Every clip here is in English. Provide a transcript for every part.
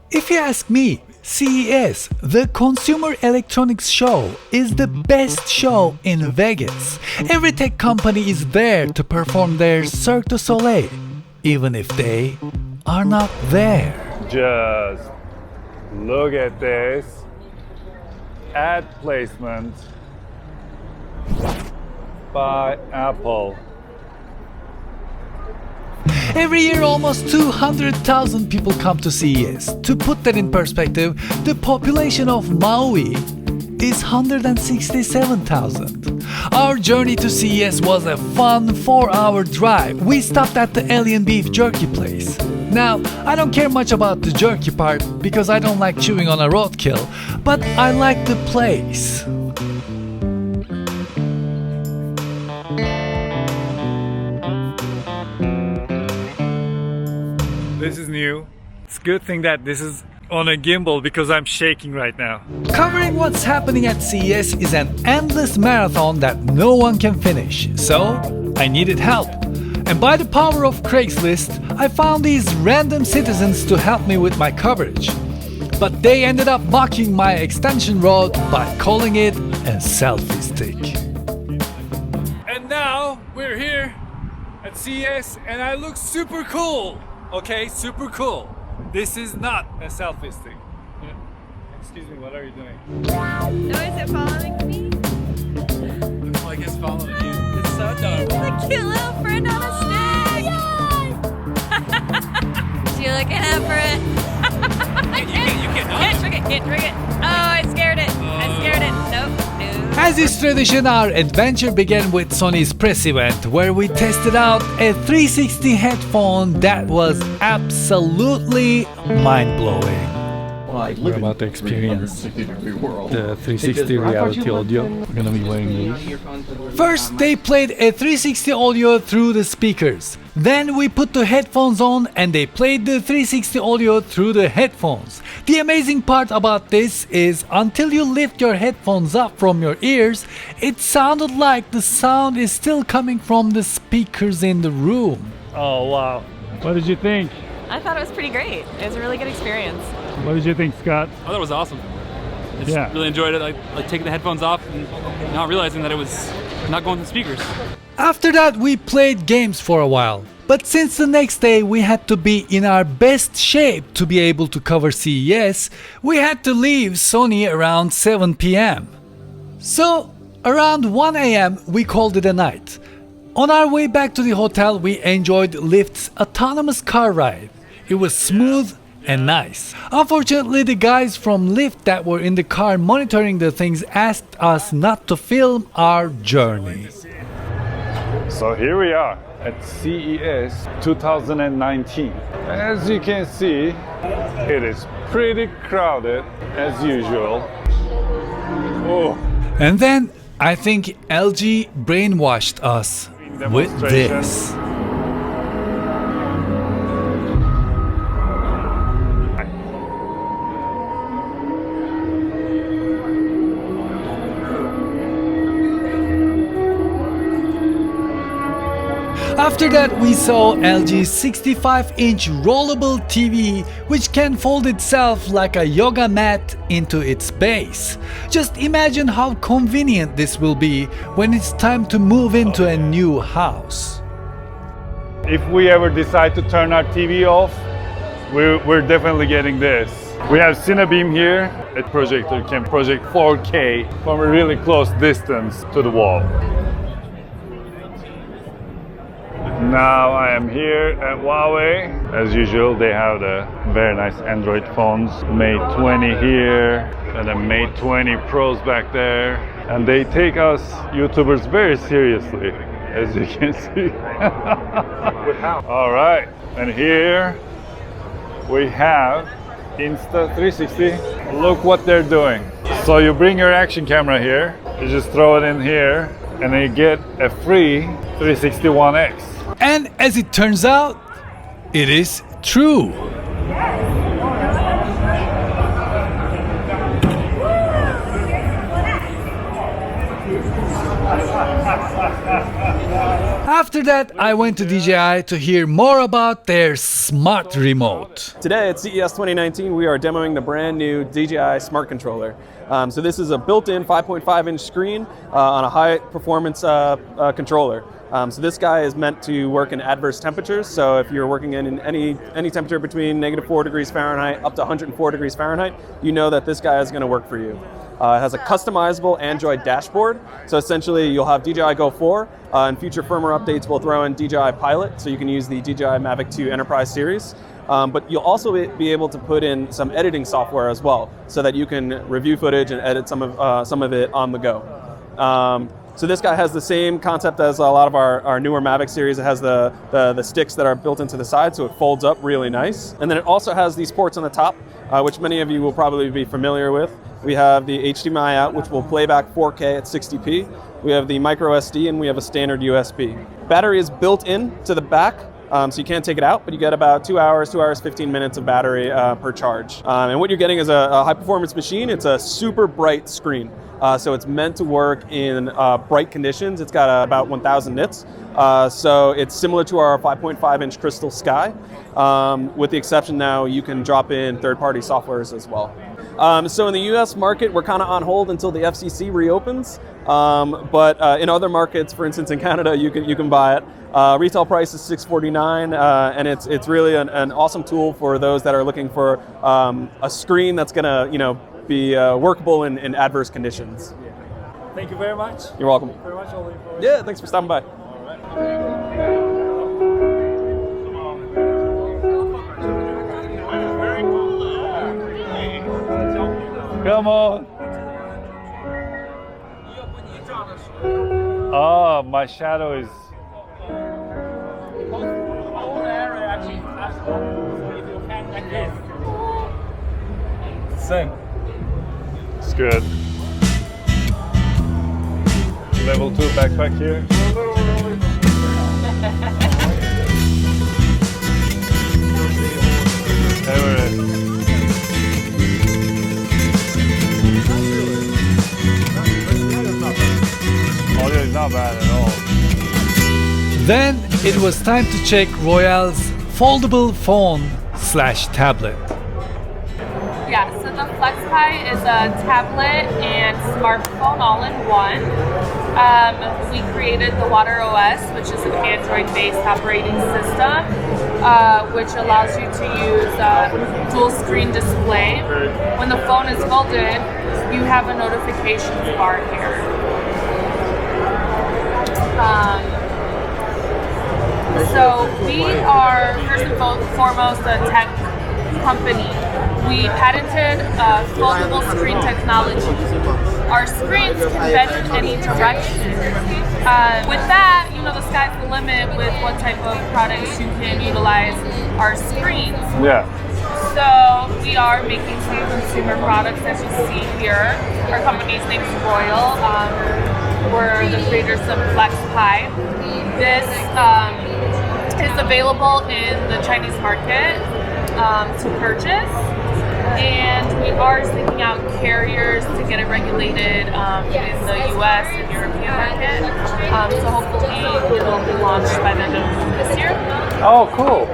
If you ask me, CES, the Consumer Electronics Show, is the best show in Vegas. Every tech company is there to perform their Cirque du Soleil, even if they are not there. Just look at this ad placement by Apple. Every year almost 200,000 people come to CES. To put that in perspective, the population of Maui is 167,000. Our journey to CES was a fun 4-hour drive. We stopped at the alien beef jerky place. Now, I don't care much about the jerky part because I don't like chewing on a roadkill, but I like the place. This is new. It's a good thing that this is on a gimbal because I'm shaking right now. Covering what's happening at CES is an endless marathon that no one can finish, so I needed help. And by the power of Craigslist, I found these random citizens to help me with my coverage. But they ended up mocking my extension rod by calling it a selfie stick. And now we're here at CES and I look super cool. Okay, super cool. This is not a selfie stick. Excuse me, what are you doing? No, is it following me? Looks like it's following you. It's so adorable. It's a cute little friend on a stick. You looking up for it? Can't trick it, can't trick it. Oh, I scared it. I scared it. Nope. As is tradition, our adventure began with Sony's press event, where we tested out a 360 headphone that was absolutely mind-blowing. We're about to experience the 360 reality audio. We're gonna be wearing these. First, they played a 360 audio through the speakers. Then we put the headphones on and they played the 360 audio through the headphones. The amazing part about this is until you lift your headphones up from your ears, it sounded like the sound is still coming from the speakers in the room. Oh wow. What did you think? I thought it was pretty great. It was a really good experience. What did you think, Scott? I thought it was awesome. I just really enjoyed it. Like taking the headphones off and not realizing that it was not going to the speakers. After that, we played games for a while. But since the next day we had to be in our best shape to be able to cover CES, we had to leave Sony around 7 p.m. So, around 1 a.m. we called it a night. On our way back to the hotel, we enjoyed Lyft's autonomous car ride. It was smooth and nice. Unfortunately, the guys from Lyft that were in the car monitoring the things asked us not to film our journey. So here we are at CES 2019. As you can see, it is pretty crowded as usual. Oh. And then I think LG brainwashed us with this. After that, we saw LG's 65-inch rollable TV, which can fold itself like a yoga mat into its base. Just imagine how convenient this will be when it's time to move into a new house. If we ever decide to turn our TV off, we're definitely getting this. We have CineBeam here. A projector can project 4K from a really close distance to the wall. Now I am here at Huawei. As usual, they have the very nice Android phones. Mate 20 here, and the Mate 20 Pros back there. And they take us YouTubers very seriously, as you can see. All right, and here we have Insta360. Look what they're doing. So you bring your action camera here, you just throw it in here, and then you get a free 360 One X. And as it turns out, it is true. After that, I went to DJI to hear more about their smart remote. Today at CES 2019, we are demoing the brand new DJI Smart Controller. So this is a built-in 5.5-inch screen on a high-performance controller. So this guy is meant to work in adverse temperatures. So if you're working in any temperature between -4 degrees Fahrenheit up to 104 degrees Fahrenheit, you know that this guy is going to work for you. It has a customizable Android dashboard. So essentially, you'll have DJI Go 4, and future firmware updates will throw in DJI Pilot, so you can use the DJI Mavic 2 Enterprise series. But you'll also be able to put in some editing software as well, so that you can review footage and edit some of it on the go. So this guy has the same concept as a lot of our newer Mavic series. It has the sticks that are built into the side, so it folds up really nice. And then it also has these ports on the top, which many of you will probably be familiar with. We have the HDMI out, which will play back 4K at 60p. We have the micro SD, and we have a standard USB. Battery is built in to the back, so you can't take it out, but you get about 2 hours, 15 minutes of battery per charge. And what you're getting is a high-performance machine. It's a super bright screen. So it's meant to work in bright conditions. It's got about 1,000 nits. So it's similar to our 5.5-inch Crystal Sky, with the exception now you can drop in third-party softwares as well. So in the US market, we're kind of on hold until the FCC reopens. But in other markets, for instance in Canada, you can buy it. Retail price is $649, and it's really an awesome tool for those that are looking for a screen that's going to be workable in adverse conditions. Thank you very much. You're welcome. Very much, Oli. Yeah, thanks for stopping by. Come on. Oh, my shadow is. Same. It's good. Level 2 backpack here. Everest. Audio is not bad at all. Then it was time to check Royole's foldable phone/tablet. Yeah, so the FlexPai is a tablet and smartphone all in one. We created the Water OS, which is an Android-based operating system, which allows you to use dual screen display. When the phone is folded, you have a notifications bar here. So we are first and foremost a tech company. We patented foldable screen technology. Our screens can bend in any direction. With that, the sky's the limit with what type of products you can utilize our screens. Yeah. So we are making some consumer products, as you see here. Our company's name is Royole. We're the creators of FlexPai. This is available in the Chinese market to purchase. And we are seeking out carriers to get it regulated in the US and European market. So hopefully it will be launched by the end of this year. Oh, cool.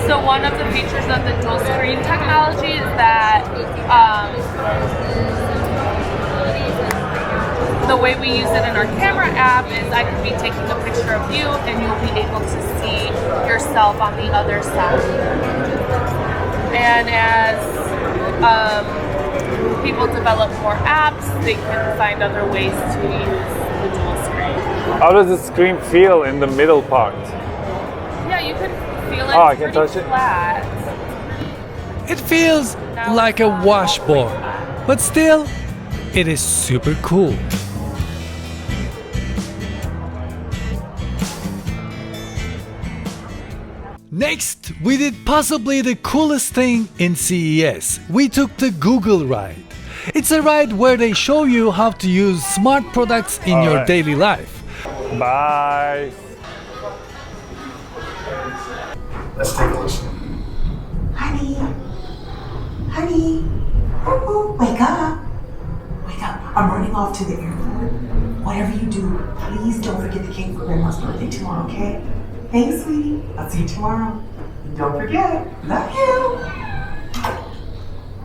So one of the features of the dual screen technology is that the way we use it in our camera app is I can be taking a picture of you and you'll be able to see yourself on the other side. And as people develop more apps, they can find other ways to use the dual screen. How does the screen feel in the middle part? Yeah, you can feel it. Oh, I can touch it? Flat. It feels like a washboard, but still, it is super cool. Next, we did possibly the coolest thing in CES. We took the Google ride. It's a ride where they show you how to use smart products in your daily life. Bye. Let's take a listen. Honey, ooh, wake up. Wake up. I'm running off to the airport. What whatever you do, please don't forget the cake for Grandma's birthday tomorrow, okay? Thanks, sweetie. I'll see you tomorrow. And don't forget, love you.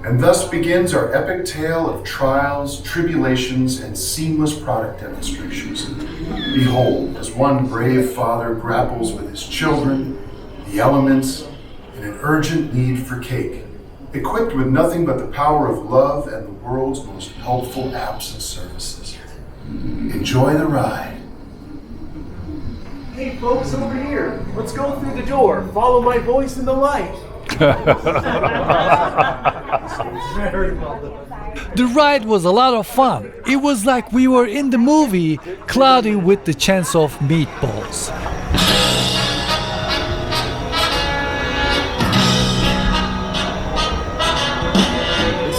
And thus begins our epic tale of trials, tribulations, and seamless product demonstrations. Behold, as one brave father grapples with his children, the elements, and an urgent need for cake, equipped with nothing but the power of love and the world's most helpful apps and services. Enjoy the ride. Hey folks, over here. Let's go through the door. Follow my voice in the light. The ride was a lot of fun. It was like we were in the movie Cloudy with the Chance of Meatballs.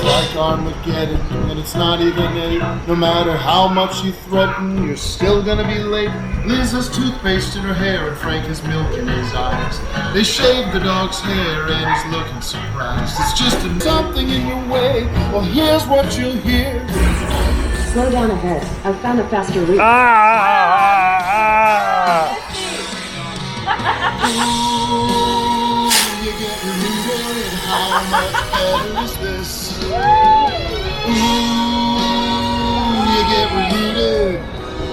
Like Armageddon, and it's not even 8. No matter how much you threaten, you're still gonna be late. Liz has toothpaste in her hair and Frank has milk in his eyes. They shaved the dog's hair and he's looking surprised. It's just something in your way. Well, here's what you'll hear. Slow down ahead. I've found a faster route. Ooh, you get rooted. How much better is this? Ooh, you get rooted.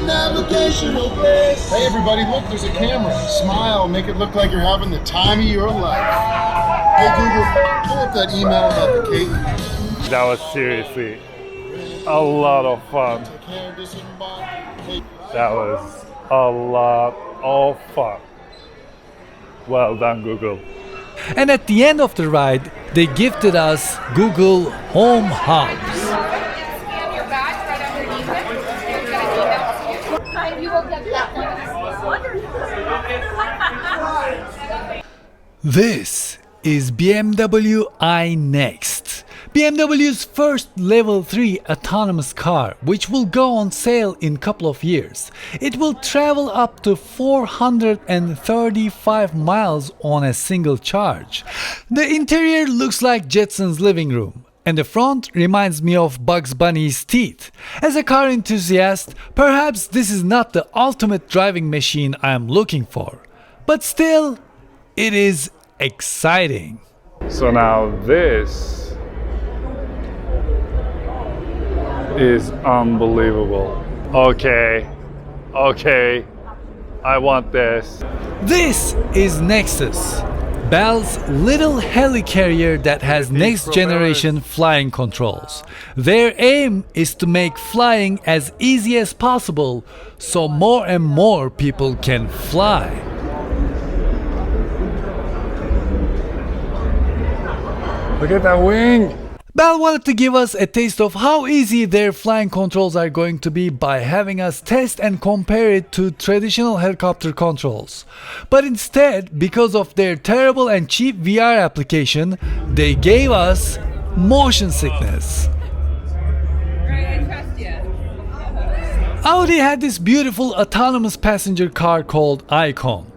Navigational bliss. Hey everybody, look, there's a camera. Smile, make it look like you're having the time of your life. Hey Google, pull up that email about the cake. That was seriously a lot of fun. That was a lot of fun. Well done, Google. And at the end of the ride, they gifted us Google Home Hubs. Scan your badge right underneath it. You'll get an email to you. You will get that one. This is BMW iNext, BMW's first level 3 autonomous car, which will go on sale in a couple of years. It will travel up to 435 miles on a single charge. The interior looks like Jetson's living room, and the front reminds me of Bugs Bunny's teeth. As a car enthusiast, perhaps this is not the ultimate driving machine I am looking for, but still, it is exciting. So now this is unbelievable. Okay, I want this. This is Nexus, Bell's little helicarrier that has next generation flying controls. Their aim is to make flying as easy as possible so more and more people can fly. Look at that wing! Bell wanted to give us a taste of how easy their flying controls are going to be by having us test and compare it to traditional helicopter controls. But instead, because of their terrible and cheap VR application, they gave us motion sickness. Audi had this beautiful autonomous passenger car called AICON.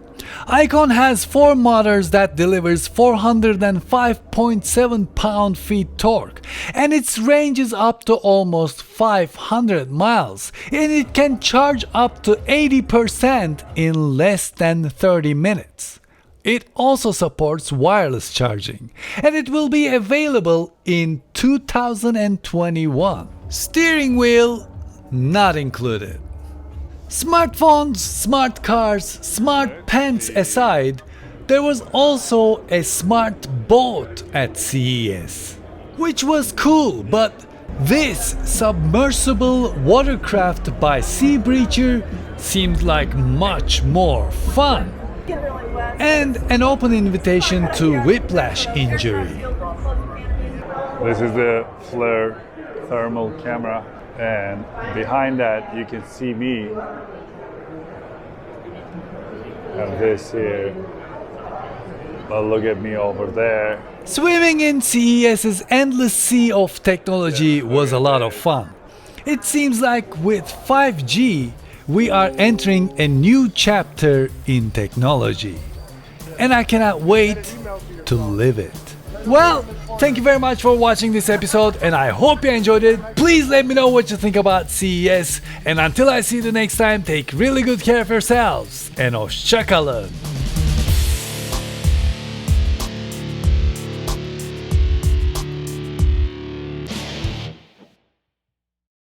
AICON has 4 motors that delivers 405.7 pound-feet torque, and its range is up to almost 500 miles, and it can charge up to 80% in less than 30 minutes. It also supports wireless charging, and it will be available in 2021. Steering wheel not included. Smartphones, smart cars, smart pens aside, there was also a smart boat at CES, which was cool, but this submersible watercraft by SeaBreacher seemed like much more fun. And an open invitation to whiplash injury. This is the FLIR thermal camera, and behind that you can see me. And this here, but look at me over there. Swimming in CES's endless sea of technology was a lot of fun. It seems like with 5G, we are entering a new chapter in technology. And I cannot wait to live it. Well, thank you very much for watching this episode and I hope you enjoyed it. Please let me know what you think about CES, and until I see you the next time, take really good care of yourselves and hoşça kalın.